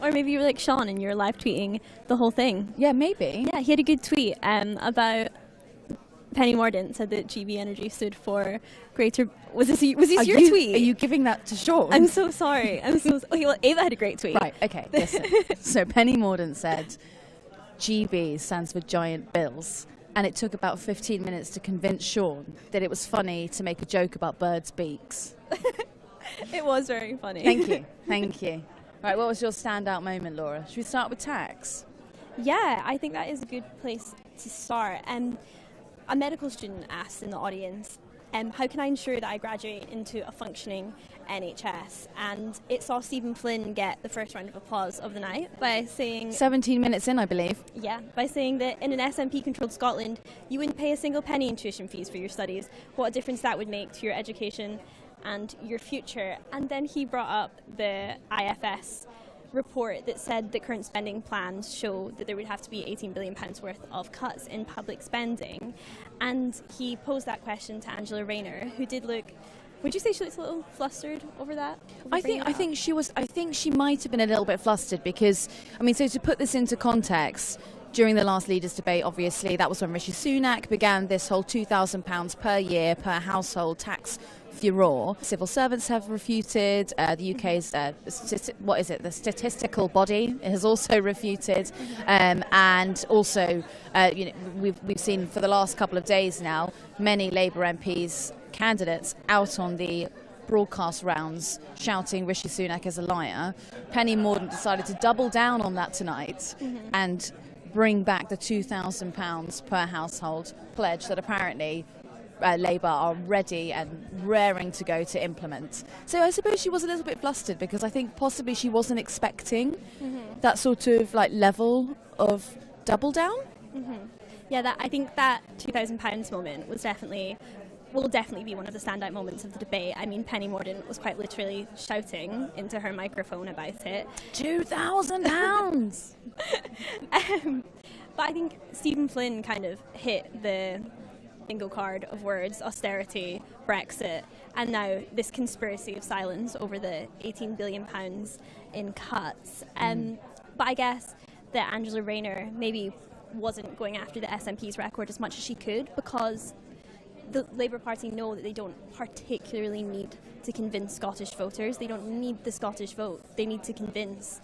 Or maybe you were like Sean and you're live tweeting the whole thing. Yeah, maybe. Yeah, he had a good tweet about Penny Mordaunt said that GB Energy stood for greater... Was this your tweet? Are you giving that to Sean? I'm so sorry. Okay, well, Ava had a great tweet. Right, okay, listen. So Penny Mordaunt said, GB stands for giant bills. And it took about 15 minutes to convince Sean that it was funny to make a joke about birds' beaks. It was very funny. Thank you. Right, what was your standout moment, Laura? Should we start with tax? Yeah, I think that is a good place to start. A medical student asked in the audience, how can I ensure that I graduate into a functioning NHS? And it saw Stephen Flynn get the first round of applause of the night by saying... 17 minutes in, I believe. Yeah, by saying that in an SNP-controlled Scotland, you wouldn't pay a single penny in tuition fees for your studies. What a difference that would make to your education and your future. And then he brought up the IFS report that said that current spending plans show that there would have to be £18 billion worth of cuts in public spending. And he posed that question to Angela Rayner, who did look... Would you say she looks a little flustered over that? I think she might have been a little bit flustered because, so to put this into context, during the last leaders' debate, obviously, that was when Rishi Sunak began this whole £2,000 per year per household tax furore. Civil servants have refuted. The UK's the statistical body has also refuted, and also we've seen for the last couple of days now many Labour MPs candidates out on the broadcast rounds shouting Rishi Sunak as a liar. Penny Mordaunt decided to double down on that tonight and bring back the £2,000 per household pledge that apparently Labour are ready and raring to go to implement. So I suppose she was a little bit flustered because I think possibly she wasn't expecting that sort of level of double down. Yeah, I think that £2,000 moment will definitely be one of the standout moments of the debate. Penny Mordaunt was quite literally shouting into her microphone about it. £2,000! But I think Stephen Flynn kind of hit the bingo card of words: austerity, Brexit, and now this conspiracy of silence over the £18 billion in cuts. But I guess that Angela Rayner maybe wasn't going after the SNP's record as much as she could because the Labour Party know that they don't particularly need to convince Scottish voters. They don't need the Scottish vote. They need to convince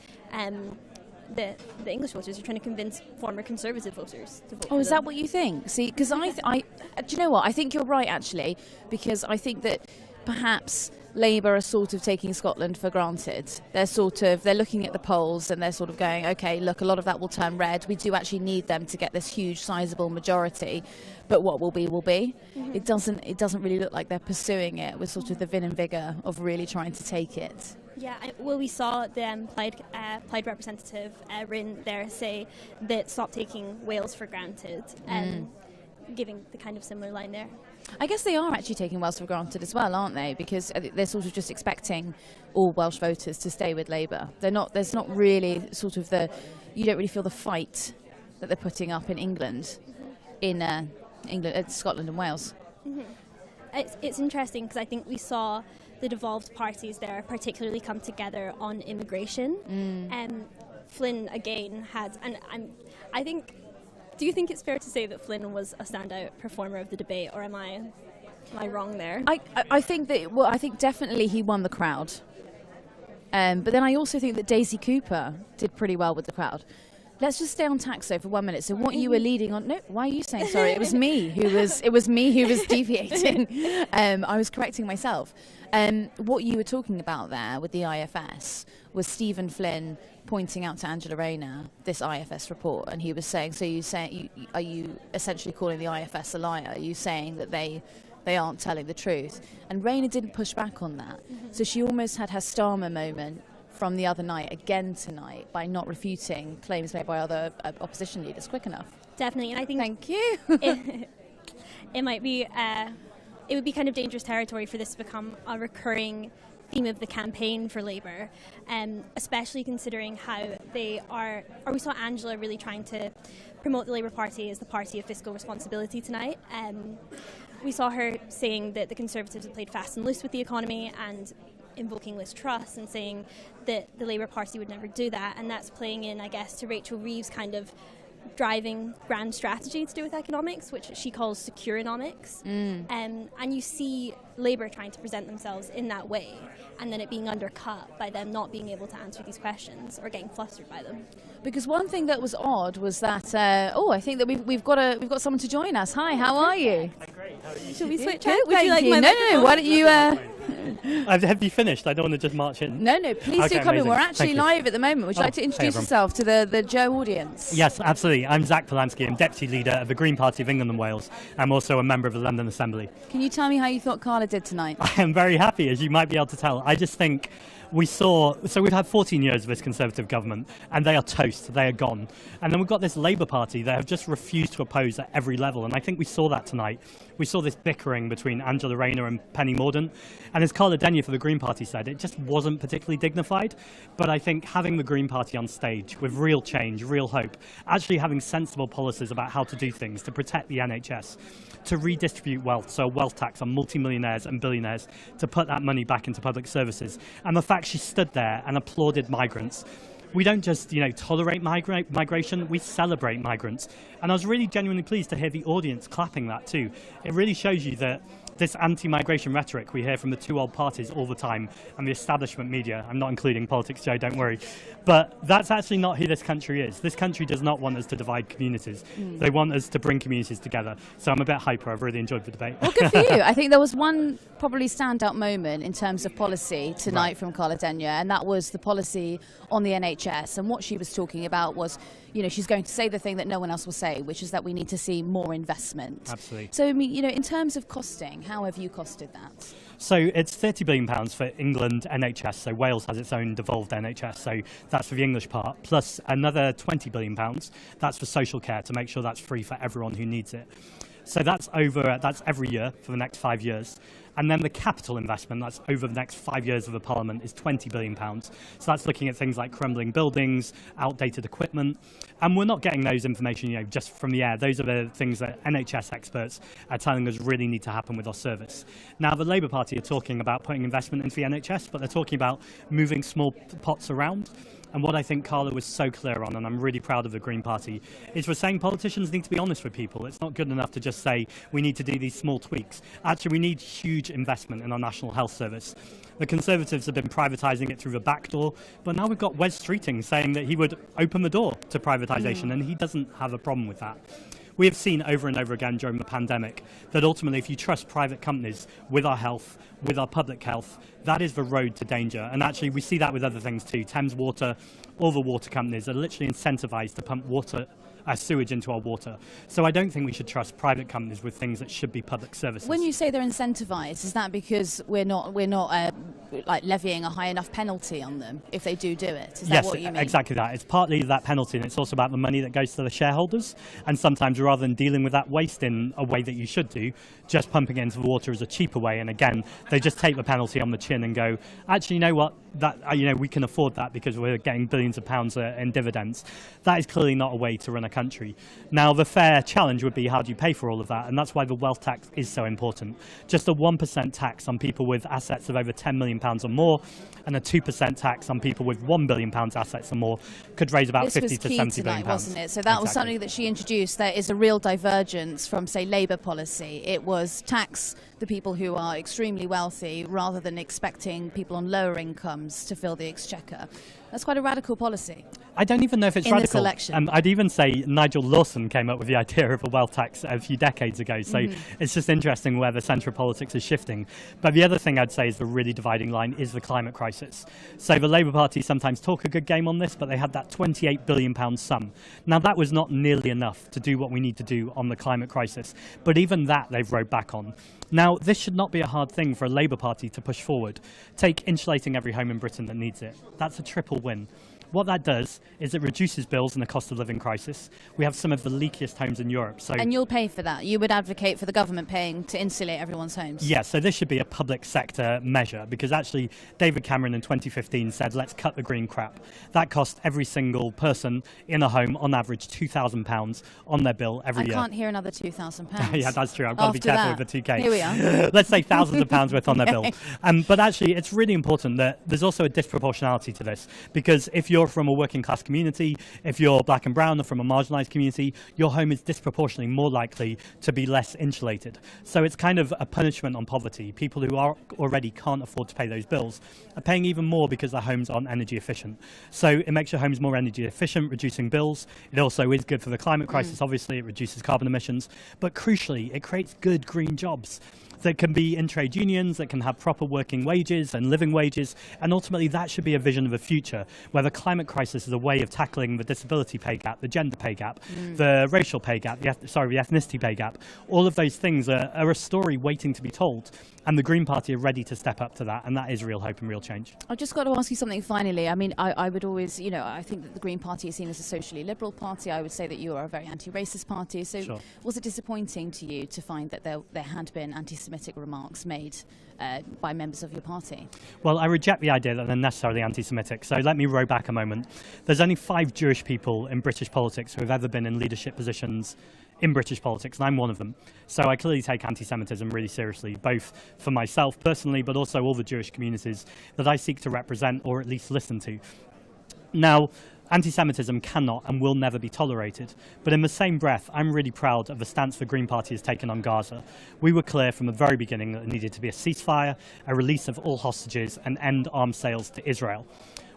the English voters. Are trying to convince former Conservative voters to vote for is them. that what you think? See, because I do you know what? I think you're right, actually, because I think that perhaps Labour are sort of taking Scotland for granted. They're looking at the polls and they're sort of going, okay, look, a lot of that will turn red. We do actually need them to get this huge, sizable majority. But what will be, will be. It doesn't really look like they're pursuing it with sort of the vim and vigour of really trying to take it. Yeah, well, we saw the Plaid representative Rin there say that stop taking Wales for granted, giving the kind of similar line there. I guess they are actually taking Wales for granted as well, aren't they? Because they're sort of just expecting all Welsh voters to stay with Labour. There's not really sort of you don't really feel the fight that they're putting up in England, Scotland and Wales. It's interesting because I think we saw the devolved parties there particularly come together on immigration. Flynn again had, and I think. Do you think it's fair to say that Flynn was a standout performer of the debate, or am I wrong there? I think definitely he won the crowd. But then I also think that Daisy Cooper did pretty well with the crowd. Let's just stay on tax though for 1 minute. So what you were leading on? No, why are you saying sorry? It was me who was deviating. I was correcting myself. What you were talking about there with the IFS was Stephen Flynn pointing out to Angela Rayner this IFS report, and he was saying, so are you essentially calling the IFS a liar? Are you saying that they aren't telling the truth? And Rayner didn't push back on that. So she almost had her Starmer moment from the other night again tonight by not refuting claims made by other opposition leaders quick enough. Definitely, and I think thank you. It might be it would be kind of dangerous territory for this to become a recurring theme of the campaign for Labour, especially considering how we saw Angela really trying to promote the Labour Party as the party of fiscal responsibility tonight. We saw her saying that the Conservatives have played fast and loose with the economy, and invoking Liz Truss and saying that the Labour Party would never do that, and that's playing in, I guess, to Rachel Reeves' kind of driving grand strategy to do with economics, which she calls securonomics. And you see Labour trying to present themselves in that way, and then it being undercut by them not being able to answer these questions or getting flustered by them. Because one thing that was odd was that I think that we've got someone to join us. Hi, how are you? Great. How are you? Should we switch Good, out? Would you like my No. Why don't you? Have you finished? I don't want to just march in. No. Please do come in. amazing. We're actually Thank you. live at the moment. Would you like to introduce yourself to the Joe audience? Yes, absolutely. I'm Zach Polanski. I'm Deputy Leader of the Green Party of England and Wales. I'm also a member of the London Assembly. Can you tell me how you thought Carla did tonight? I am very happy, as you might be able to tell. I just think we've had 14 years of this Conservative government, and they are toast, they are gone. And then we've got this Labour Party that have just refused to oppose at every level, and I think we saw that tonight. We saw this bickering between Angela Rayner and Penny Mordaunt, and as Carla Denyer for the Green Party said, it just wasn't particularly dignified. But I think having the Green Party on stage with real change, real hope, actually having sensible policies about how to do things to protect the NHS, to redistribute wealth, so a wealth tax on multimillionaires and billionaires, to put that money back into public services, and the fact she stood there and applauded migrants. We don't just, tolerate migration, we celebrate migrants. And I was really genuinely pleased to hear the audience clapping that too. It really shows you that this anti-migration rhetoric we hear from the two old parties all the time and the establishment media, I'm not including Politics Joe, don't worry, but that's actually not who this country is. This country does not want us to divide communities. They want us to bring communities together. So I'm a bit hyper. I've really enjoyed the debate. Well, good for you. I think there was one probably standout moment in terms of policy tonight from Carla Denyer, and that was the policy on the NHS. And what she was talking about was, she's going to say the thing that no one else will say, which is that we need to see more investment. Absolutely. So, in terms of costing, how have you costed that? So it's £30 billion for England NHS, so Wales has its own devolved NHS, so that's for the English part, plus another £20 billion, that's for social care, to make sure that's free for everyone who needs it. So that's every year for the next 5 years. And then the capital investment, that's over the next 5 years of the Parliament, is £20 billion. So that's looking at things like crumbling buildings, outdated equipment. And we're not getting those information, just from the air. Those are the things that NHS experts are telling us really need to happen with our service. Now, the Labour Party are talking about putting investment into the NHS, but they're talking about moving small pots around. And what I think Carla was so clear on, and I'm really proud of the Green Party, is we're saying politicians need to be honest with people. It's not good enough to just say we need to do these small tweaks. Actually, we need huge investment in our National Health Service. The Conservatives have been privatising it through the back door, but now we've got Wes Streeting saying that he would open the door to privatisation, and he doesn't have a problem with that. We have seen over and over again during the pandemic that ultimately if you trust private companies with our health, with our public health, that is the road to danger. And actually we see that with other things too. Thames Water, all the water companies are literally incentivized to pump sewage into our water. So I don't think we should trust private companies with things that should be public services. When you say they're incentivized, is that because we're not like levying a high enough penalty on them if they do it? Is that what you mean? Yes, exactly that. It's partly that penalty, and it's also about the money that goes to the shareholders. And sometimes rather than dealing with that waste in a way that you should do, just pumping it into the water is a cheaper way. And again, they just take the penalty on the chin and go, actually, you know what? That we can afford that because we're getting billions of pounds in dividends. That is clearly not a way to run a country. Now, the fair challenge would be how do you pay for all of that? And that's why the wealth tax is so important. Just a 1% tax on people with assets of over £10 million or more, and a 2% tax on people with £1 billion assets or more could raise about 50 to 70 billion pounds. Wasn't it? So that was something that she introduced. There is a real divergence from, say, Labour policy. It was tax the people who are extremely wealthy rather than expecting people on lower incomes to fill the exchequer. That's quite a radical policy. I don't even know if it's in radical. This election. I'd even say Nigel Lawson came up with the idea of a wealth tax a few decades ago. So it's just interesting where the centre of politics is shifting. But the other thing I'd say is the really dividing line is the climate crisis. So the Labour Party sometimes talk a good game on this, but they had that £28 billion sum. Now that was not nearly enough to do what we need to do on the climate crisis. But even that they've rowed back on. Now, this should not be a hard thing for a Labour Party to push forward. Take insulating every home in Britain that needs it. That's a triple win. What that does is it reduces bills and the cost of living crisis. We have some of the leakiest homes in Europe. And you'll pay for that? You would advocate for the government paying to insulate everyone's homes? Yeah, so this should be a public sector measure, because actually David Cameron in 2015 said, let's cut the green crap. That cost every single person in a home, on average, £2,000 on their bill every year. I can't hear another £2,000. Yeah, that's true. I've got to be careful with the 2K. Here we are. Let's say thousands of pounds worth on their bill. But actually, it's really important that there's also a disproportionality to this, because if you're from a working class community, if you're black and brown or from a marginalised community, your home is disproportionately more likely to be less insulated. So it's kind of a punishment on poverty. People who already can't afford to pay those bills are paying even more because their homes aren't energy efficient. So it makes your homes more energy efficient, reducing bills. It also is good for the climate crisis, obviously. It reduces carbon emissions. But crucially, it creates good green jobs that can be in trade unions, that can have proper working wages and living wages, and ultimately that should be a vision of a future where the climate crisis is a way of tackling the disability pay gap, the gender pay gap, the racial pay gap, the ethnicity pay gap. All of those things are a story waiting to be told, and the Green Party are ready to step up to that, and that is real hope and real change. I've just got to ask you something finally. I mean, I would always, I think that the Green Party is seen as a socially liberal party. I would say that you are a very anti-racist party. So Sure. Was it disappointing to you to find that there had been anti-Semitic remarks made by members of your party? Well, I reject the idea that they're necessarily anti-Semitic, so let me row back a moment. There's only 5 Jewish people in British politics who have ever been in leadership positions in British politics, and I'm one of them. So I clearly take anti-Semitism really seriously, both for myself personally, but also all the Jewish communities that I seek to represent or at least listen to. Now, anti-Semitism cannot and will never be tolerated, but in the same breath, I'm really proud of the stance the Green Party has taken on Gaza. We were clear from the very beginning that there needed to be a ceasefire, a release of all hostages, and end arms sales to Israel.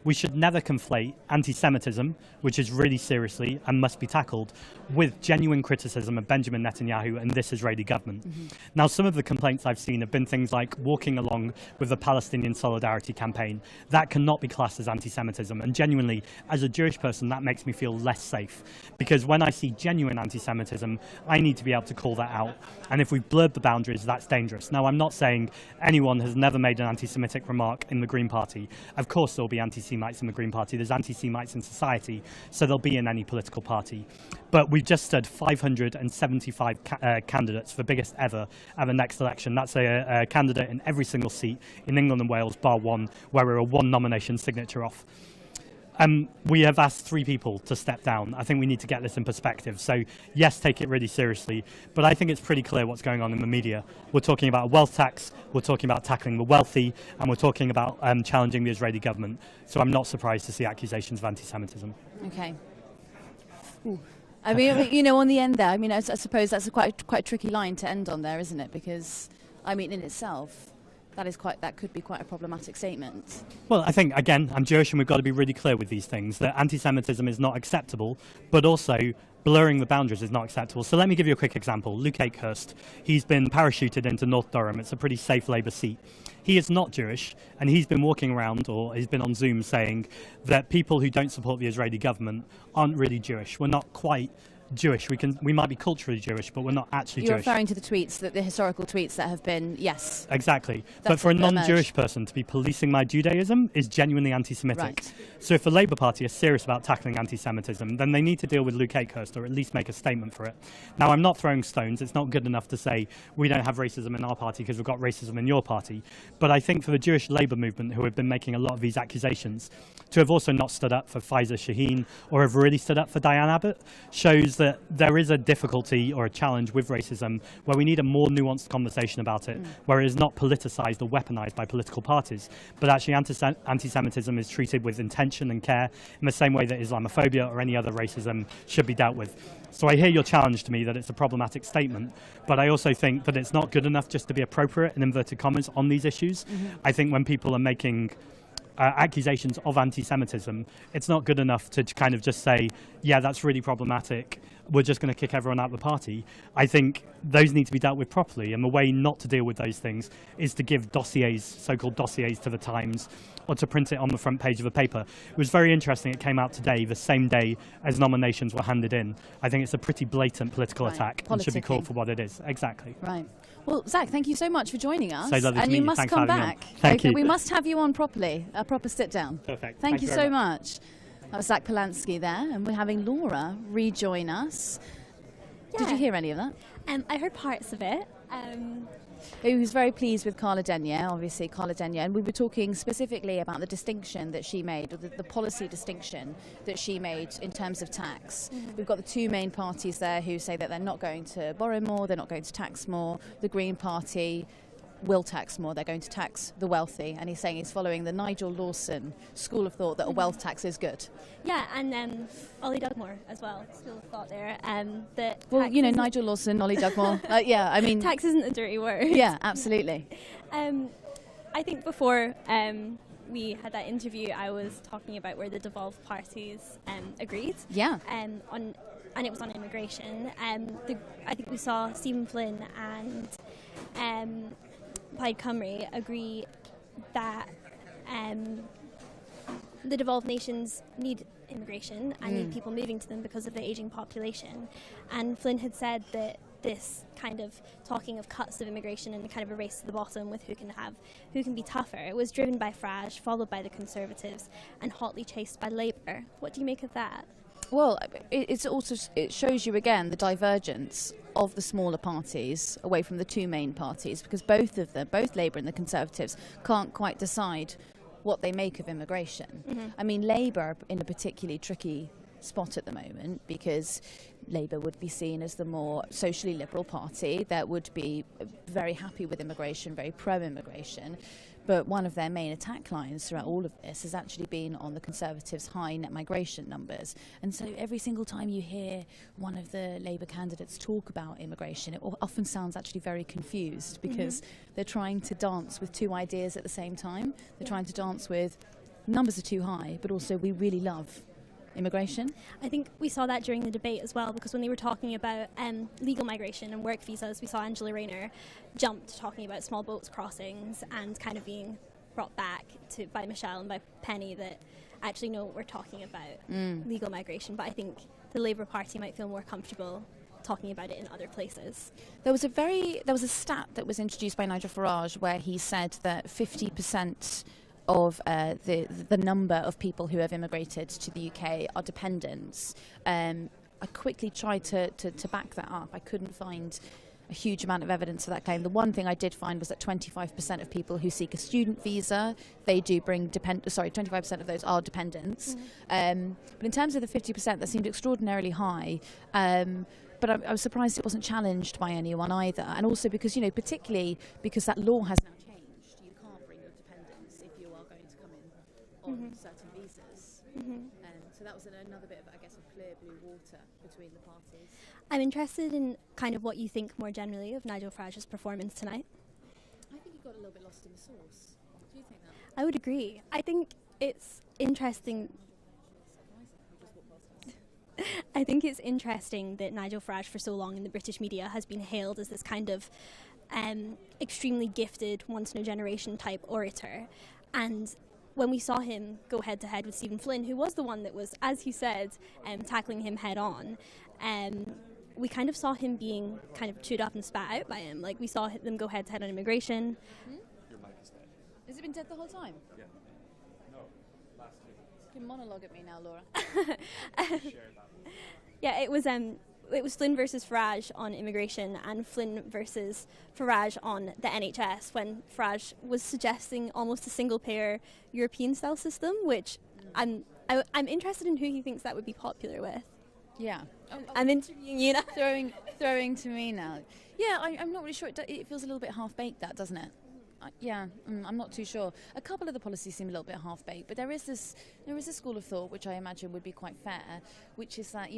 We should never conflate anti-Semitism, which is really seriously and must be tackled, with genuine criticism of Benjamin Netanyahu and this Israeli government. Now, some of the complaints I've seen have been things like walking along with the Palestinian Solidarity Campaign. That cannot be classed as anti-Semitism, and genuinely, as a Jewish person, that makes me feel less safe, because when I see genuine anti-Semitism, I need to be able to call that out, and if we've blurred the boundaries, that's dangerous. Now, I'm not saying anyone has never made an anti-Semitic remark in the Green Party. Of course there'll be anti-Semites in the Green Party. There's anti-Semites in society, so there'll be in any political party. But we've just stood 575 candidates for biggest ever at the next election. That's a candidate in every single seat in England and Wales, bar one, where we're a one nomination signature off. We have asked 3 people to step down. I think we need to get this in perspective. So yes, take it really seriously, but I think it's pretty clear what's going on in the media. We're talking about a wealth tax, we're talking about tackling the wealthy, and we're talking about challenging the Israeli government. So I'm not surprised to see accusations of anti-Semitism. Okay. Ooh. I mean, on the end there, I suppose that's a quite tricky line to end on there, isn't it? Because, in itself, that could be quite a problematic statement. Well, I think, again, I'm Jewish and we've got to be really clear with these things, that anti-Semitism is not acceptable, but also blurring the boundaries is not acceptable. So let me give you a quick example. Luke Akehurst, he's been parachuted into North Durham. It's a pretty safe Labour seat. He is not Jewish, and he's been walking around, or he's been on Zoom saying that people who don't support the Israeli government aren't really Jewish. We're not quite Jewish. We might be culturally Jewish, but we're not actually You're Jewish. You're referring to the tweets, the historical tweets that have been, yes. Exactly. But for a non-Jewish person to be policing my Judaism is genuinely anti-Semitic. Right. So if the Labour Party is serious about tackling anti-Semitism, then they need to deal with Luke Akehurst, or at least make a statement for it. Now, I'm not throwing stones. It's not good enough to say we don't have racism in our party because we've got racism in your party. But I think for the Jewish Labour movement, who have been making a lot of these accusations, to have also not stood up for Faiza Shaheen, or have really stood up for Diane Abbott, shows that there is a difficulty or a challenge with racism where we need a more nuanced conversation about it, where it is not politicised or weaponised by political parties, but actually anti-Semitism is treated with intention and care in the same way that Islamophobia or any other racism should be dealt with. So I hear your challenge to me that it's a problematic statement, but I also think that it's not good enough just to be appropriate, in inverted commas, on these issues. I think when people are making accusations of anti-Semitism, it's not good enough to kind of just say, yeah, that's really problematic, we're just going to kick everyone out of the party. I think those need to be dealt with properly, and the way not to deal with those things is to give dossiers, so-called dossiers, to the Times, or to print it on the front page of a paper. It was very interesting, it came out today, the same day as nominations were handed in. I think it's a pretty blatant political attack and should be called for what it is. Exactly. Right. Well, Zach, thank you so much for joining us. So lovely to meet you you. must Thanks come for having back. me on. Thank you. We must have you on properly, a proper sit down. Perfect. Thank you so much. That was Zach Polanski there, and we're having Laura rejoin us. Yeah. Did you hear any of that? I heard parts of it. He was very pleased with Carla Denyer, obviously Carla Denyer, and we were talking specifically about the distinction that she made, or the policy distinction that she made in terms of tax. Mm-hmm. We've got the two main parties there who say that they're not going to borrow more, they're not going to tax more. The Green Party will tax more, they're going to tax the wealthy, and he's saying he's following the Nigel Lawson school of thought that a wealth tax is good. Yeah, and Ollie Dugmore as well, school of thought there. That well, you know, Nigel Lawson, Ollie Dugmore, yeah, I mean... Tax isn't a dirty word. Yeah, absolutely. I think before we had that interview, I was talking about where the devolved parties agreed. Yeah. And it was on immigration. I think we saw Stephen Flynn and Plaid Cymru agree that the devolved nations need immigration and need people moving to them because of the ageing population. And Flynn had said that this kind of talking of cuts of immigration and kind of a race to the bottom with who can be tougher, it was driven by Farage, followed by the Conservatives, and hotly chased by Labour. What do you make of that? Well, it shows you again the divergence of the smaller parties away from the two main parties, because both Labour and the Conservatives, can't quite decide what they make of immigration. Mm-hmm. I mean, Labour in a particularly tricky spot at the moment, because Labour would be seen as the more socially liberal party that would be very happy with immigration, very pro-immigration. But one of their main attack lines throughout all of this has actually been on the Conservatives' high net migration numbers. And so every single time you hear one of the Labour candidates talk about immigration, it often sounds actually very confused, because they're trying to dance with two ideas at the same time. They're trying to dance with numbers are too high, but also we really love immigration. I think we saw that during the debate as well, because when they were talking about legal migration and work visas, we saw Angela Rayner jump to talking about small boats crossings and kind of being brought back by Michelle and by Penny that actually know what we're talking about, legal migration. But I think the Labour Party might feel more comfortable talking about it in other places. There was a stat that was introduced by Nigel Farage where he said that 50% of the number of people who have immigrated to the UK are dependents. I quickly tried to back that up. I couldn't find a huge amount of evidence for that claim. The one thing I did find was that 25% of people who seek a student visa, they do bring 25% of those are dependents. But in terms of the 50%, that seemed extraordinarily high. But I was surprised it wasn't challenged by anyone either. And also because, particularly because that law has now changed, you can't bring your dependents if you are going to come in on certain visas. So that was another bit of, I guess, of clear blue water between the parties. I'm interested in kind of what you think more generally of Nigel Farage's performance tonight. I think he got a little bit lost in the sauce. Do you think that? I would agree. I think it's interesting. I think it's interesting that Nigel Farage for so long in the British media has been hailed as this kind of extremely gifted, once-in-a-generation type orator. And when we saw him go head-to-head with Stephen Flynn, who was the one that was, as he said, tackling him head-on, we kind of saw him being kind of chewed up and spat out by him. Like, we saw them go head-to-head on immigration. Your mic is dead. Has it been dead the whole time? Yeah. No, last two. You can monologue at me now, Laura. Share that. Yeah, it was Flynn versus Farage on immigration and Flynn versus Farage on the NHS, when Farage was suggesting almost a single-payer European-style system, which I'm interested in who he thinks that would be popular with. Yeah. I'm interviewing you now. Throwing to me now. Yeah, I'm not really sure. It feels a little bit half-baked, that, doesn't it? I'm not too sure. A couple of the policies seem a little bit half-baked, but there is a school of thought which I imagine would be quite fair, which is that,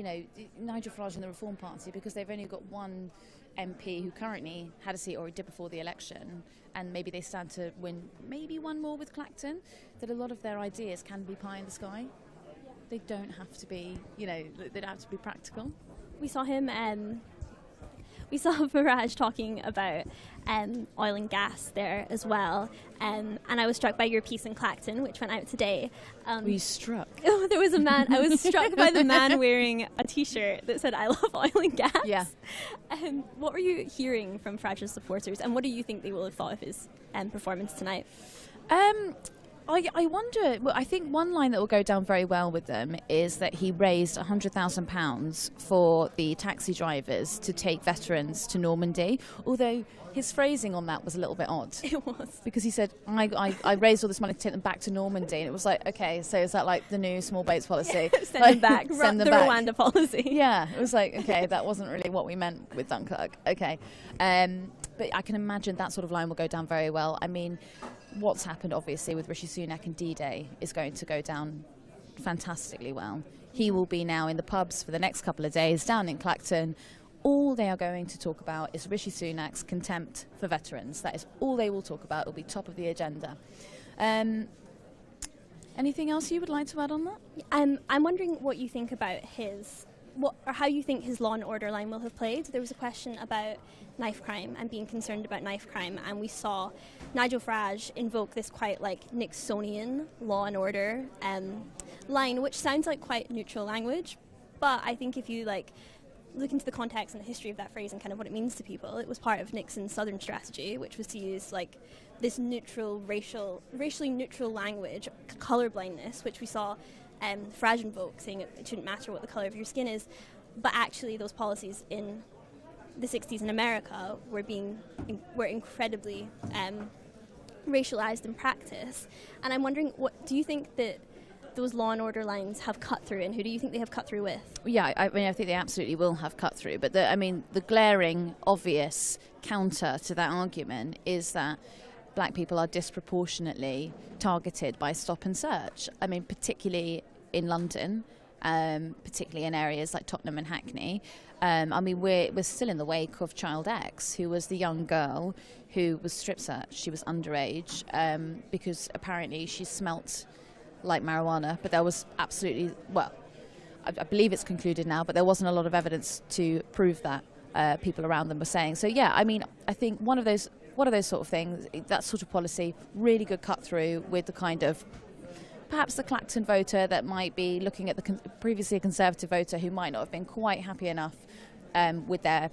Nigel Farage and the Reform Party, because they've only got one MP who currently had a seat or did before the election, and maybe they stand to win maybe one more with Clacton, that a lot of their ideas can be pie in the sky. They don't have to be, they don't have to be practical. We saw him... We saw Farage talking about oil and gas there as well, and I was struck by your piece in Clacton, which went out today. Were you struck? Oh, there was a man. I was struck by the man wearing a T-shirt that said "I love oil and gas." Yeah. What were you hearing from Farage's supporters, and what do you think they will have thought of his performance tonight? I wonder, well, I think one line that will go down very well with them is that he raised £100,000 for the taxi drivers to take veterans to Normandy, although his phrasing on that was a little bit odd. It was. Because he said, I raised all this money to take them back to Normandy, and it was like, okay, so is that like the new small boats policy? Send them back, Send them the back. Rwanda policy. Yeah, it was like, okay, that wasn't really what we meant with Dunkirk. Okay. But I can imagine that sort of line will go down very well. I mean, what's happened, obviously, with Rishi Sunak and D-Day is going to go down fantastically well. He will be now in the pubs for the next couple of days down in Clacton. All they are going to talk about is Rishi Sunak's contempt for veterans. That is all they will talk about. It will be top of the agenda. Anything else you would like to add on that? I'm wondering what you think about how you think his law and order line will have played. There was a question about knife crime and being concerned about knife crime, and we saw Nigel Farage invoke this quite like Nixonian law and order line, which sounds like quite neutral language, but I think if you look into the context and the history of that phrase and kind of what it means to people, it was part of Nixon's Southern strategy, which was to use this neutral, racially neutral language, colourblindness, which we saw Farage invoke, saying it shouldn't matter what the colour of your skin is, but actually those policies in the 60s in America were incredibly racialized in practice. And I'm wondering, what do you think that those law and order lines have cut through, and who do you think they have cut through with? Yeah, I mean, I think they absolutely will have cut through. But the glaring, obvious counter to that argument is that black people are disproportionately targeted by stop and search. I mean, particularly in London, particularly in areas like Tottenham and Hackney. I mean, we're still in the wake of Child X, who was the young girl who was strip searched. She was underage because apparently she smelt like marijuana, but there was absolutely, well, I believe it's concluded now, but there wasn't a lot of evidence to prove that. People around them were saying. So yeah, I mean, I think one of those sort of things, that sort of policy, really good cut through with the kind of, perhaps the Clacton voter that might be looking at the previously a Conservative voter who might not have been quite happy enough with their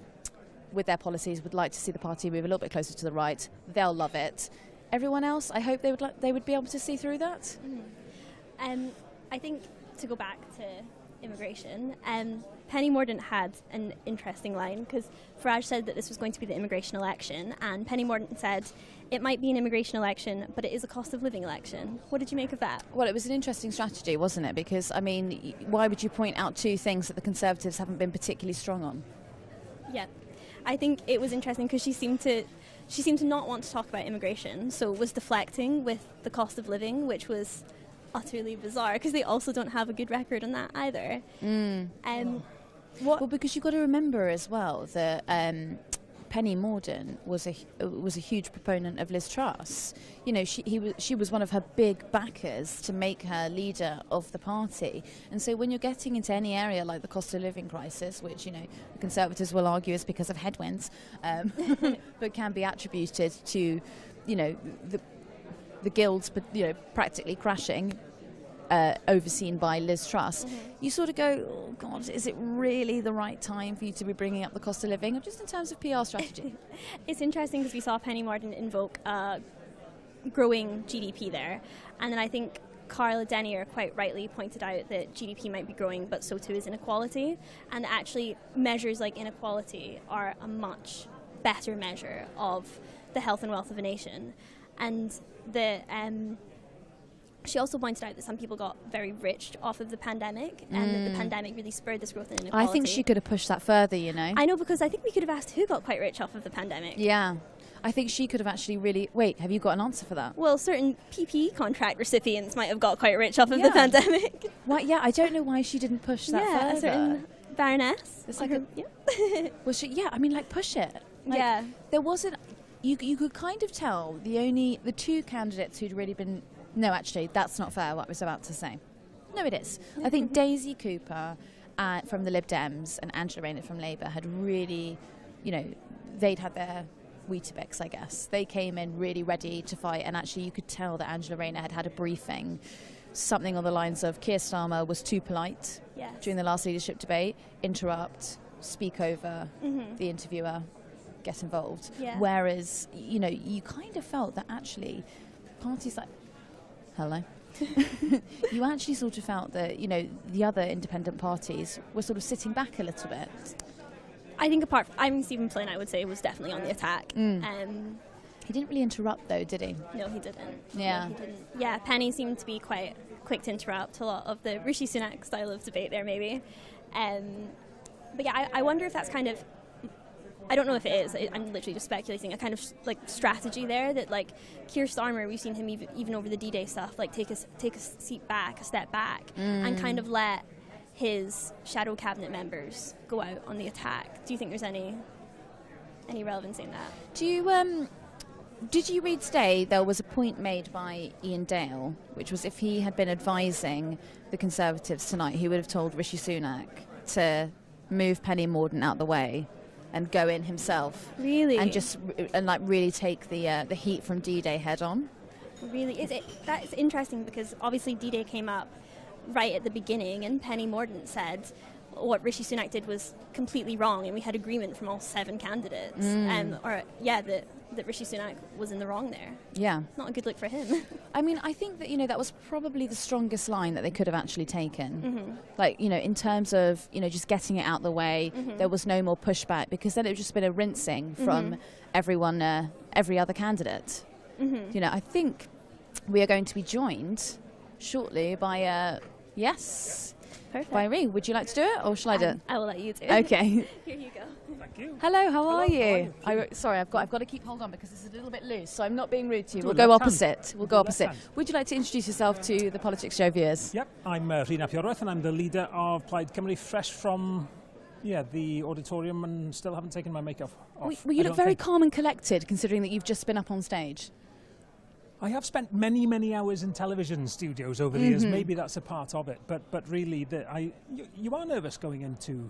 policies, would like to see the party move a little bit closer to the right. They'll love it. Everyone else, I hope they would be able to see through that. I think, to go back to immigration, Penny Mordaunt had an interesting line, because Farage said that this was going to be the immigration election, and Penny Mordaunt said it might be an immigration election, but it is a cost of living election. What did you make of that? Well, it was an interesting strategy, wasn't it? Because, I mean, why would you point out two things that the Conservatives haven't been particularly strong on? Yeah, I think it was interesting because she seemed to not want to talk about immigration, so was deflecting with the cost of living, which was utterly bizarre, because they also don't have a good record on that either. Well, because you've got to remember as well that Penny Mordaunt was a huge proponent of Liz Truss. You know, she was one of her big backers to make her leader of the party. And so when you're getting into any area like the cost of living crisis, which, you know, the Conservatives will argue is because of headwinds, but can be attributed to, you know, the guilds, but, you know, practically crashing, overseen by Liz Truss, you sort of go, oh God, is it really the right time for you to be bringing up the cost of living, or just in terms of PR strategy? It's interesting because we saw Penny Mordaunt invoke growing GDP there, and then I think Carla Dennier quite rightly pointed out that GDP might be growing, but so too is inequality, and actually measures like inequality are a much better measure of the health and wealth of a nation. And she also pointed out that some people got very rich off of the pandemic, and that the pandemic really spurred this growth in inequality. I think she could have pushed that further, you know. I know, because I think we could have asked who got quite rich off of the pandemic. Yeah. I think she could have actually really... Wait, have you got an answer for that? Well, certain PPE contract recipients might have got quite rich off of the pandemic. Well, yeah, I don't know why she didn't push that further. A certain baroness. It's like well, I mean, like, push it. Like, yeah. There wasn't... You could kind of tell the two candidates who'd really been... No, actually, that's not fair, what I was about to say. No, it is. I think Daisy Cooper from the Lib Dems and Angela Rayner from Labour had really, you know, they'd had their Weetabix, I guess. They came in really ready to fight, and actually you could tell that Angela Rayner had had a briefing, something on the lines of Keir Starmer was too polite during the last leadership debate, interrupt, speak over the interviewer, get involved. Yeah. Whereas, you know, you kind of felt that actually parties like Hello. You actually sort of felt that, the other independent parties were sort of sitting back a little bit. I think Stephen Flynn, I would say, was definitely on the attack. He didn't really interrupt, though, did he? No, he didn't. Yeah. No, he didn't. Yeah, Penny seemed to be quite quick to interrupt a lot of the Rishi Sunak style of debate there, maybe. But yeah, I wonder if that's kind of, I don't know if it is, I'm literally just speculating, a kind of strategy there that Keir Starmer, we've seen him even over the D-Day stuff, take a step back and kind of let his shadow cabinet members go out on the attack. Do you think there's any relevance in that? Did you read today there was a point made by Ian Dale, which was if he had been advising the Conservatives tonight, he would have told Rishi Sunak to move Penny Mordaunt out the way and go in himself. Really? And really take the heat from D-Day head on. Really? That's interesting because obviously D-Day came up right at the beginning and Penny Mordaunt said what Rishi Sunak did was completely wrong and we had agreement from all 7 candidates. That Rishi Sunak was in the wrong there. Yeah. Not a good look for him. I mean, I think that, that was probably the strongest line that they could have actually taken. In terms of, just getting it out the way, there was no more pushback because then it would just been a rinsing from everyone, every other candidate. I think we are going to be joined shortly by, Perfect. by Ree. Would you like to do it or shall I do it? I will let you do it. Okay. Here you go. Thank you. Hello, how are you? Sorry, I've got to keep hold on because it's a little bit loose, so I'm not being rude to you. We'll go opposite. Would you like to introduce yourself to the Politics Show viewers? Yep, I'm Rhina Piorwaith and I'm the leader of Plaid Cymru, fresh from the auditorium and still haven't taken my makeup off. Well, you look very calm and collected considering that you've just been up on stage. I have spent many, many hours in television studios over the years. Maybe that's a part of it, but really, you are nervous going into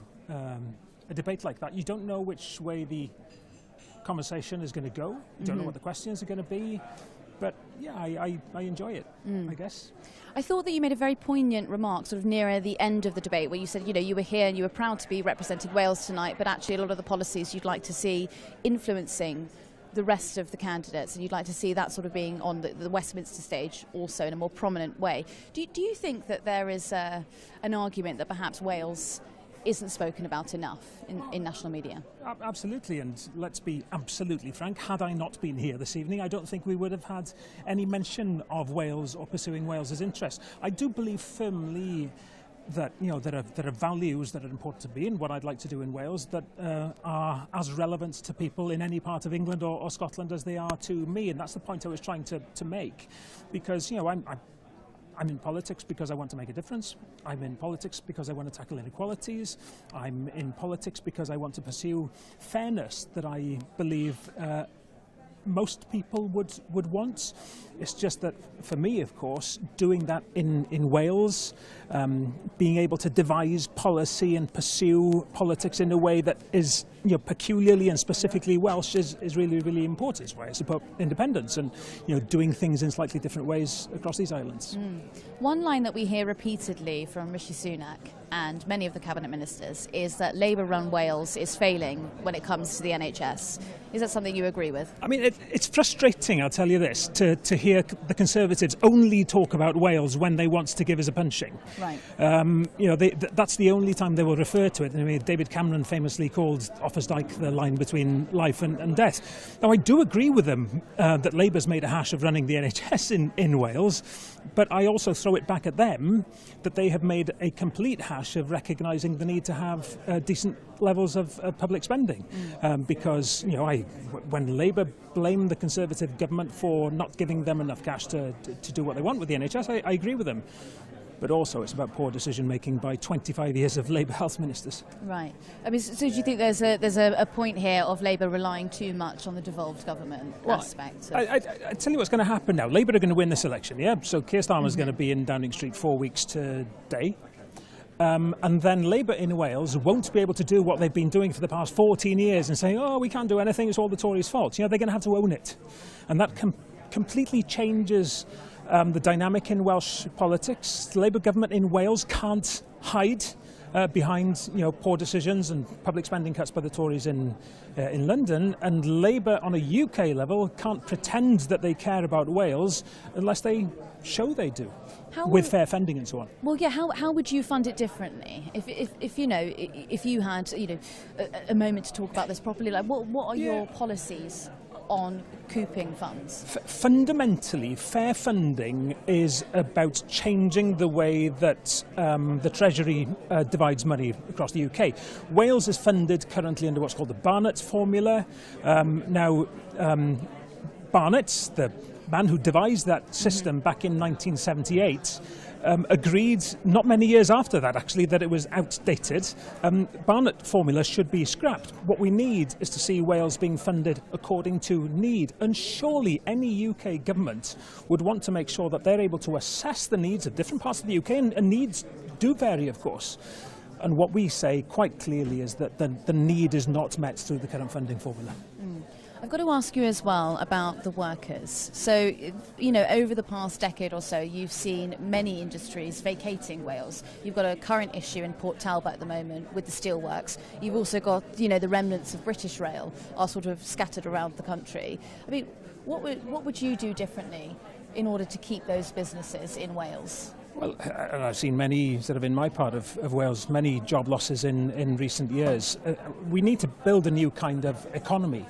a debate like that. You don't know which way the conversation is going to go. You don't know what the questions are going to be. But yeah, I enjoy it, I guess. I thought that you made a very poignant remark sort of nearer the end of the debate where you said, you were here and you were proud to be representing Wales tonight, but actually a lot of the policies you'd like to see influencing the rest of the candidates, and you'd like to see that sort of being on the Westminster stage also in a more prominent way. Do you think that there is an argument that perhaps Wales isn't spoken about enough in national media? Absolutely, and let's be absolutely frank, had I not been here this evening, I don't think we would have had any mention of Wales or pursuing Wales's interests. I do believe firmly that there are values that are important to me and what I'd like to do in Wales that are as relevant to people in any part of England or Scotland as they are to me, and that's the point I was trying to make, because I'm in politics because I want to make a difference. I'm in politics because I want to tackle inequalities. I'm in politics because I want to pursue fairness that I believe most people would want. It's just that for me, of course, doing that in Wales, being able to devise policy and pursue politics in a way that is peculiarly and specifically Welsh is really, really important. It's why I support independence and doing things in slightly different ways across these islands. One line that we hear repeatedly from Rishi Sunak and many of the cabinet ministers is that Labour-run Wales is failing when it comes to the NHS. Is that something you agree with? I mean, it's frustrating, I'll tell you this, to hear the Conservatives only talk about Wales when they want to give us a punching. Right. That's the only time they will refer to it. I mean, David Cameron famously called Offa's Dyke the line between life and death. Now, I do agree with them that Labour's made a hash of running the NHS in Wales, but I also throw it back at them that they have made a complete hash of recognising the need to have decent levels of public spending. Because, when Labour blame the Conservative government for not giving them enough cash to do what they want with the NHS, I agree with them. But also it's about poor decision making by 25 years of Labour health ministers. Right. I mean, so do you think there's a point here of Labour relying too much on the devolved government aspect? I tell you what's going to happen now. Labour are going to win this election, yeah? So Keir Starmer's going to be in Downing Street 4 weeks today. And then Labour in Wales won't be able to do what they've been doing for the past 14 years and saying, we can't do anything, it's all the Tories' fault. They're going to have to own it. And that completely changes the dynamic in Welsh politics. The Labour government in Wales can't hide behind poor decisions and public spending cuts by the Tories in London, and Labour on a UK level can't pretend that they care about Wales unless they show they do, with fair funding and so on. Well, yeah. How would you fund it differently? If you had a moment to talk about this properly, like what are your policies on couping funds? Fundamentally, fair funding is about changing the way that the Treasury divides money across the UK. Wales is funded currently under what's called the Barnett formula. Barnett, the man who devised that system back in 1978, agreed not many years after that actually that it was outdated. Barnett formula should be scrapped. What we need is to see Wales being funded according to need, and surely any UK government would want to make sure that they're able to assess the needs of different parts of the UK, and needs do vary of course. And what we say quite clearly is that the need is not met through the current funding formula. I've got to ask you as well about the workers. So, over the past decade or so, you've seen many industries vacating Wales. You've got a current issue in Port Talbot at the moment with the steelworks. You've also got, the remnants of British Rail are sort of scattered around the country. I mean, what would you do differently in order to keep those businesses in Wales? Well, and I've seen many, sort of in my part of Wales, many job losses in recent years. We need to build a new kind of economy.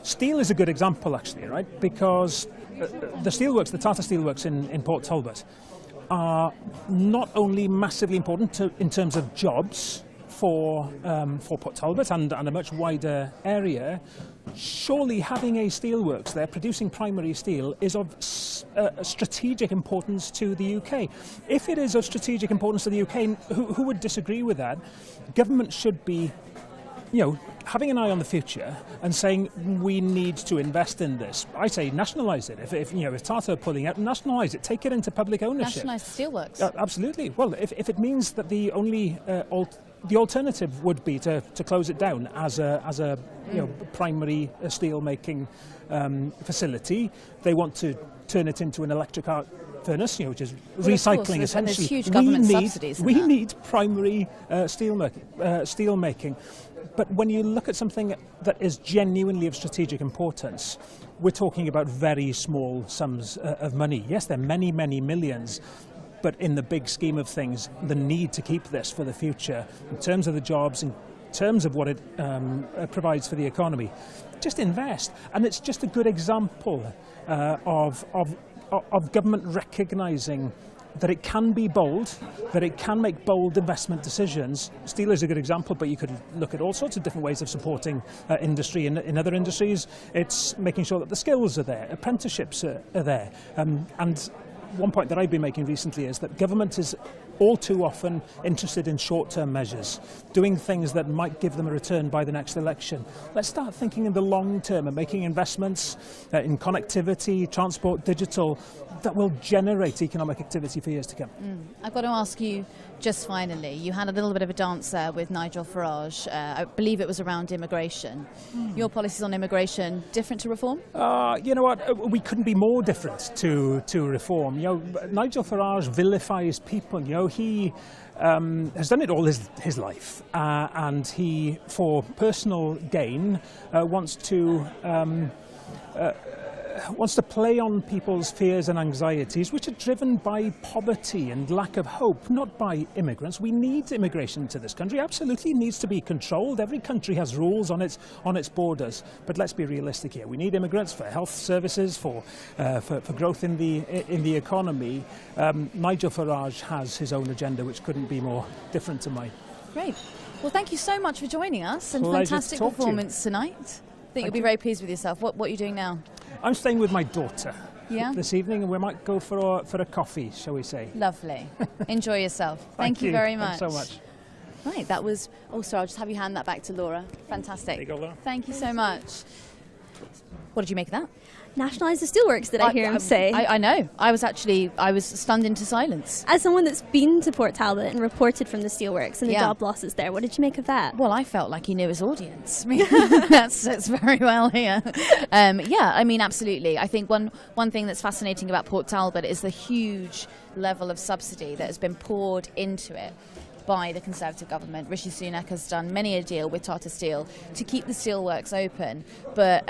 Steel is a good example, actually, right? Because the steelworks, the Tata Steelworks in Port Talbot, are not only massively important in terms of jobs for Port Talbot and a much wider area. Surely having a steelworks there producing primary steel is of strategic importance to the UK. If it is of strategic importance to the UK, who would disagree with that? Government should be having an eye on the future and saying we need to invest in this. I say nationalise it. If Tata are pulling out, nationalise it. Take it into public ownership. Nationalise the steelworks. Absolutely. Well, if it means that the only the alternative would be to close it down as a primary steel making facility. They want to turn it into an electric arc furnace, which is recycling essentially. And there's huge government subsidies. We need primary steel making. But when you look at something that is genuinely of strategic importance, we're talking about very small sums of money. Yes, there are many, many millions, but in the big scheme of things, the need to keep this for the future, in terms of the jobs, in terms of what it provides for the economy, just invest. And it's just a good example of government recognising that it can be bold, that it can make bold investment decisions. Steel is a good example, but you could look at all sorts of different ways of supporting industry. In other industries, it's making sure that the skills are there, apprenticeships are there. And one point that I've been making recently is that government is all too often interested in short-term measures, doing things that might give them a return by the next election. Let's start thinking in the long term and making investments in connectivity, transport, digital, that will generate economic activity for years to come. I've got to ask you, just finally, you had a little bit of a dance there with Nigel Farage. I believe it was around immigration. Your policies on immigration, different to reform? You know what? We couldn't be more different to reform. Nigel Farage vilifies people. He has done it all his life, and he, for personal gain, wants to play on people's fears and anxieties, which are driven by poverty and lack of hope, not by immigrants. We need immigration to this country. Absolutely needs to be controlled. Every country has rules on its borders, but let's be realistic here. We need immigrants for health services, for growth in the economy. Nigel Farage has his own agenda, which couldn't be more different to mine. Great. Well, thank you so much for joining us, and Pleasure fantastic to talk to you. performance tonight. I think you'll be very pleased with yourself. What are you doing now? I'm staying with my daughter Yeah? this evening, and we might go for a coffee, shall we say. Lovely. Enjoy yourself. Thank you very much. Thanks so much. Right, that was... Oh, sorry, I'll just have you hand that back to Laura. Fantastic. There you go, Laura. Thank you so much. please. What did you make of that? Nationalise the steelworks, did I hear him say? I know. I was stunned into silence. As someone that's been to Port Talbot and reported from the steelworks and the job losses there, what did you make of that? Well, I felt like he knew his audience. That's very well here. I mean, absolutely. I think one thing that's fascinating about Port Talbot is the huge level of subsidy that has been poured into it by the Conservative government. Rishi Sunak has done many a deal with Tata Steel to keep the steelworks open, but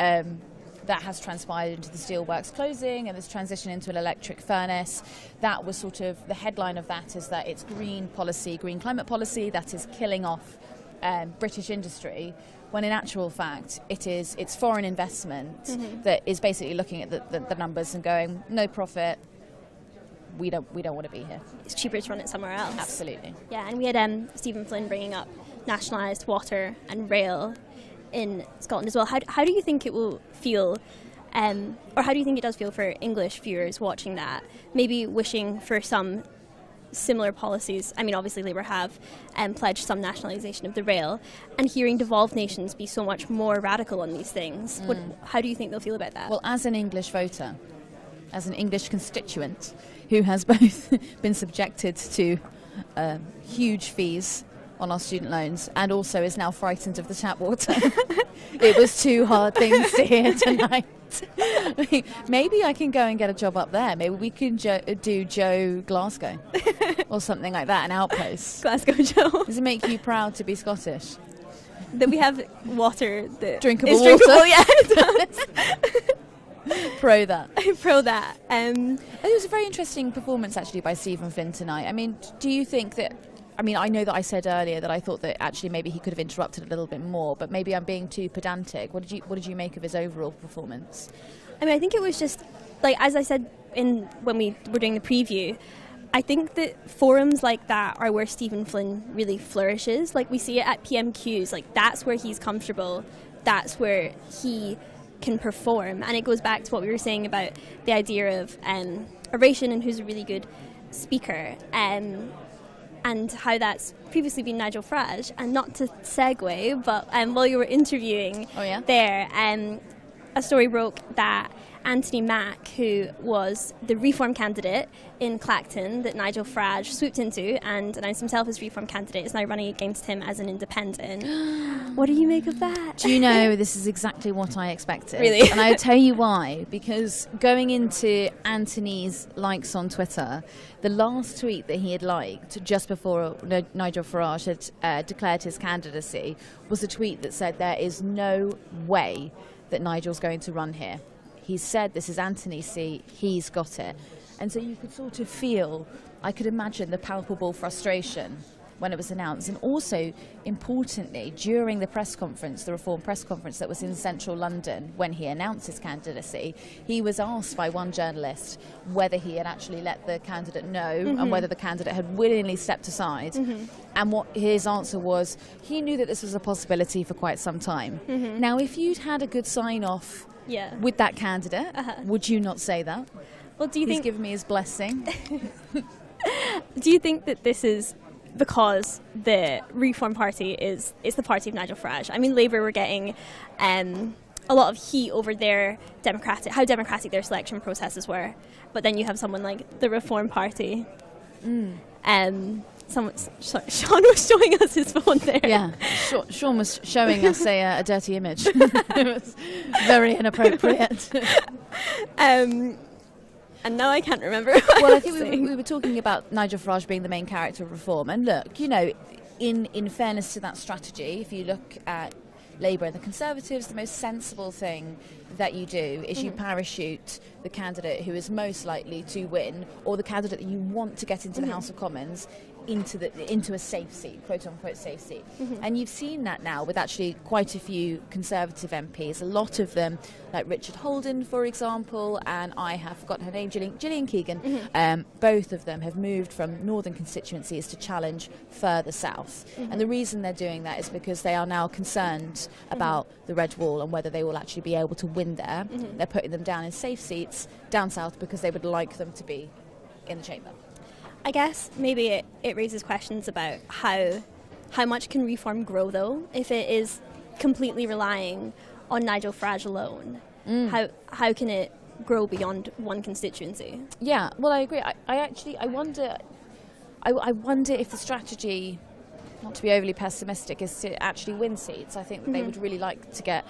that has transpired into the steelworks closing and this transition into an electric furnace. That was sort of the headline of that, is that it's green policy, green climate policy that is killing off British industry, when in actual fact it's foreign investment that is basically looking at the numbers and going, no profit, we don't want to be here. It's cheaper to run it somewhere else. Absolutely. Yeah, and we had Stephen Flynn bringing up nationalised water and rail in Scotland as well. How do you think it will feel, or how do you think it does feel for English viewers watching that, maybe wishing for some similar policies? I mean, obviously Labour have pledged some nationalisation of the rail, and hearing devolved nations be so much more radical on these things. How do you think they'll feel about that? Well, as an English voter, as an English constituent who has both been subjected to huge fees on our student loans and also is now frightened of the tap water, it was two hard things to hear tonight. Maybe I can go and get a job up there. Maybe we can do Joe Glasgow or something like that, an outpost. Glasgow Joe. Does it make you proud to be Scottish? That we have water that Drinkable is water? drinkable, yeah, it does. Pro that. Pro that. It was a very interesting performance actually by Stephen Flynn tonight. I mean, do you think that, I mean, I know that I said earlier that I thought that actually maybe he could have interrupted a little bit more, but maybe I'm being too pedantic. What did you make of his overall performance? I mean, I think it was just, like, as I said when we were doing the preview, I think that forums like that are where Stephen Flynn really flourishes. Like, we see it at PMQs. Like, that's where he's comfortable. That's where he can perform. And it goes back to what we were saying about the idea of oration and who's a really good speaker. And how that's previously been Nigel Farage. And not to segue, but while you were interviewing there, a story broke that Anthony Mack, who was the Reform candidate in Clacton that Nigel Farage swooped into and announced himself as Reform candidate, is now running against him as an independent. What do you make of that? Do you know, this is exactly what I expected. Really? And I'll tell you why. Because going into Anthony's likes on Twitter, the last tweet that he had liked just before Nigel Farage had declared his candidacy was a tweet that said, there is no way that Nigel's going to run here. He said, this is Anthony's seat, he's got it. And so you could sort of feel, I could imagine the palpable frustration when it was announced. And also, importantly, during the press conference, the Reform press conference that was in central London when he announced his candidacy, he was asked by one journalist whether he had actually let the candidate know and whether the candidate had willingly stepped aside. And what his answer was, he knew that this was a possibility for quite some time. Now, if you'd had a good sign-off with that candidate, would you not say that? Well, do you He's think given me his blessing. Do you think that this is because the Reform Party is the party of Nigel Farage? I mean, Labour were getting a lot of heat over how democratic their selection processes were, but then you have someone like the Reform Party. Sean was showing us his phone there. Yeah, Sean was showing us a dirty image. It was very inappropriate. And now I can't remember. Well, I think we were talking about Nigel Farage being the main character of Reform. And look, you know, in fairness to that strategy, if you look at Labour and the Conservatives, the most sensible thing that you do is you parachute the candidate who is most likely to win, or the candidate that you want to get into the House of Commons, into a safe seat, quote unquote safe seat. And you've seen that now with actually quite a few Conservative MPs, a lot of them, like Richard Holden, for example, and I have forgotten her name, Gillian Keegan. Both of them have moved from northern constituencies to challenge further south. And the reason they're doing that is because they are now concerned about the Red Wall and whether they will actually be able to win there. They're putting them down in safe seats down south because they would like them to be in the chamber. I guess maybe it raises questions about how much can Reform grow, though, if it is completely relying on Nigel Farage alone, how can it grow beyond one constituency? Yeah, well, I agree. I wonder if the strategy, not to be overly pessimistic, is to actually win seats. I think that they would really like to get,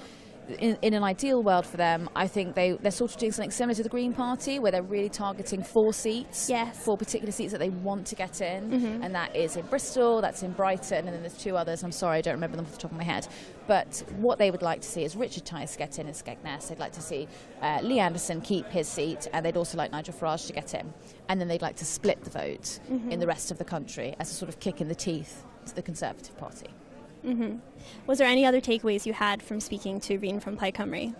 in an ideal world for them, I think they're sort of doing something similar to the Green Party, where they're really targeting 4 seats, Yes. 4 particular seats that they want to get in, and that is in Bristol, that's in Brighton, and then there's 2 others. I'm sorry, I don't remember them off the top of my head. But what they would like to see is Richard Tice get in Skegness. They'd like to see Lee Anderson keep his seat, and they'd also like Nigel Farage to get in. And then they'd like to split the vote in the rest of the country as a sort of kick in the teeth to the Conservative Party. Was there any other takeaways you had from speaking to Rian from Plaid Cymru?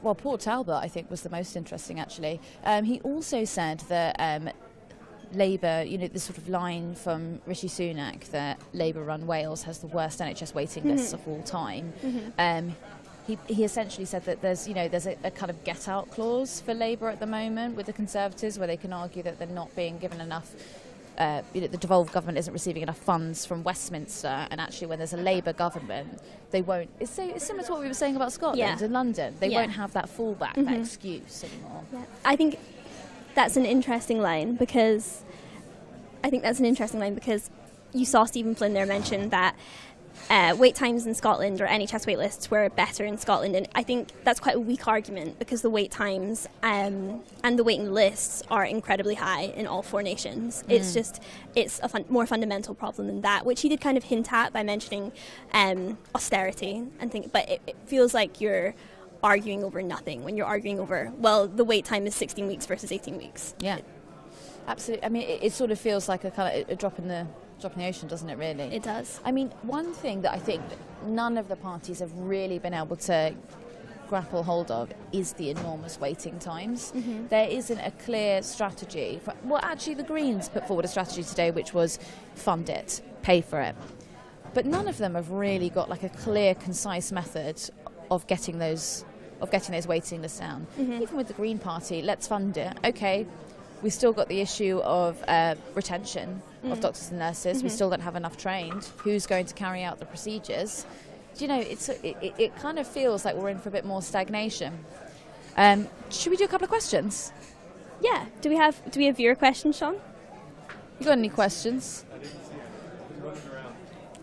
Well, Paul Talbot, I think, was the most interesting, actually. He also said that Labour, this sort of line from Rishi Sunak that Labour-run Wales has the worst NHS waiting lists of all time. He essentially said that there's a kind of get-out clause for Labour at the moment with the Conservatives, where they can argue that they're not being given enough. The devolved government isn't receiving enough funds from Westminster, and actually when there's a Labour government, they won't. It's similar to what we were saying about Scotland and London. They won't have that fallback, that excuse anymore. Yeah. I think that's an interesting line because you saw Stephen Flynn there mention that wait times in Scotland, or NHS wait lists, were better in Scotland, and I think that's quite a weak argument because the wait times and the waiting lists are incredibly high in all 4 nations. It's a more fundamental problem than that, which he did kind of hint at by mentioning austerity and things, but it feels like you're arguing over nothing when you're arguing over, well, the wait time is 16 weeks versus 18 weeks. Yeah, absolutely. I mean, it sort of feels like a kind of a drop in the ocean, doesn't it, really? It does. I mean, one thing that I think none of the parties have really been able to grapple hold of is the enormous waiting times. There isn't a clear strategy. Actually, the Greens put forward a strategy today, which was fund it, pay for it. But none of them have really got like a clear, concise method of getting those waiting lists down. Even with the Green Party, let's fund it. Okay, we've still got the issue of retention of doctors and nurses. We still don't have enough trained. Who's going to carry out the procedures? It kind of feels like we're in for a bit more stagnation. Should we do a couple of questions? Yeah. Do we have viewer questions, Sean? You got any questions?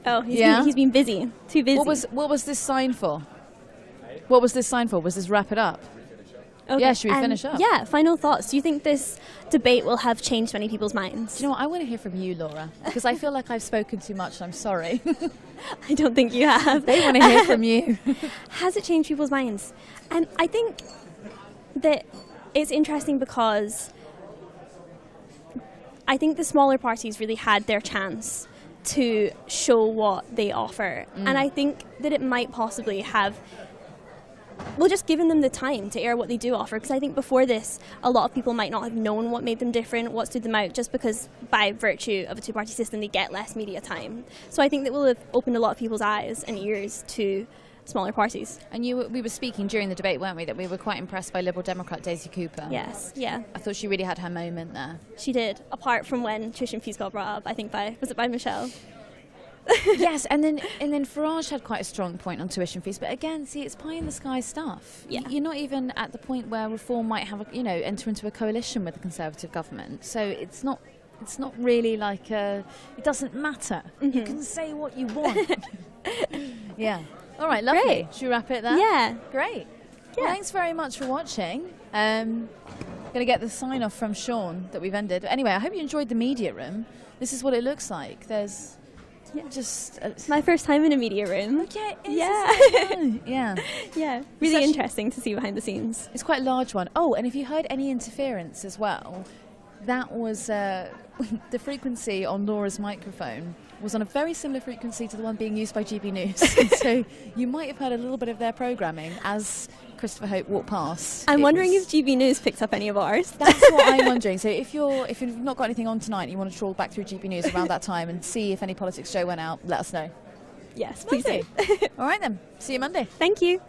Oh, he's been busy. Too busy. What was this sign for? What was this sign for? Was this wrap it up? Okay. Yeah, should we finish up? Yeah, final thoughts. Do you think this debate will have changed many people's minds? Do you know what? I want to hear from you, Laura, because I feel like I've spoken too much. I'm sorry. I don't think you have. They want to hear from you. Has it changed people's minds? And I think that it's interesting because I think the smaller parties really had their chance to show what they offer. And I think that it might possibly have just given them the time to air what they do offer, because I think before this a lot of people might not have known what made them different, what stood them out, just because by virtue of a 2-party system they get less media time. So I think that will have opened a lot of people's eyes and ears to smaller parties. And we were speaking during the debate, weren't we, that we were quite impressed by Liberal Democrat Daisy Cooper. Yes, yeah. I thought she really had her moment there. She did, apart from when tuition fees got brought up, I think was it by Michelle? Yes, and then Farage had quite a strong point on tuition fees, but again, see, it's pie in the sky stuff. Yeah. You're not even at the point where Reform might have enter into a coalition with the Conservative government, so it's not really like it doesn't matter. You can say what you want. Yeah. All right, lovely. Great. Should we wrap it there? Yeah. Great. Yeah. Well, thanks very much for watching. Going to get the sign off from Sean that we've ended. Anyway, I hope you enjoyed the media room. This is what it looks like. There's just it's my first time in a media room. Okay, Yeah. Yeah. Really interesting to see behind the scenes. It's quite a large one. Oh, and if you heard any interference as well, that was the frequency on Laura's microphone was on a very similar frequency to the one being used by GB News. So you might have heard a little bit of their programming as Christopher Hope walked past. I'm wondering if GB News picked up any of ours. That's what I'm wondering. So if you've not got anything on tonight and you want to trawl back through GB News around that time and see if any Politics Joe went out, let us know. Yes, please do. All right then. See you Monday. Thank you.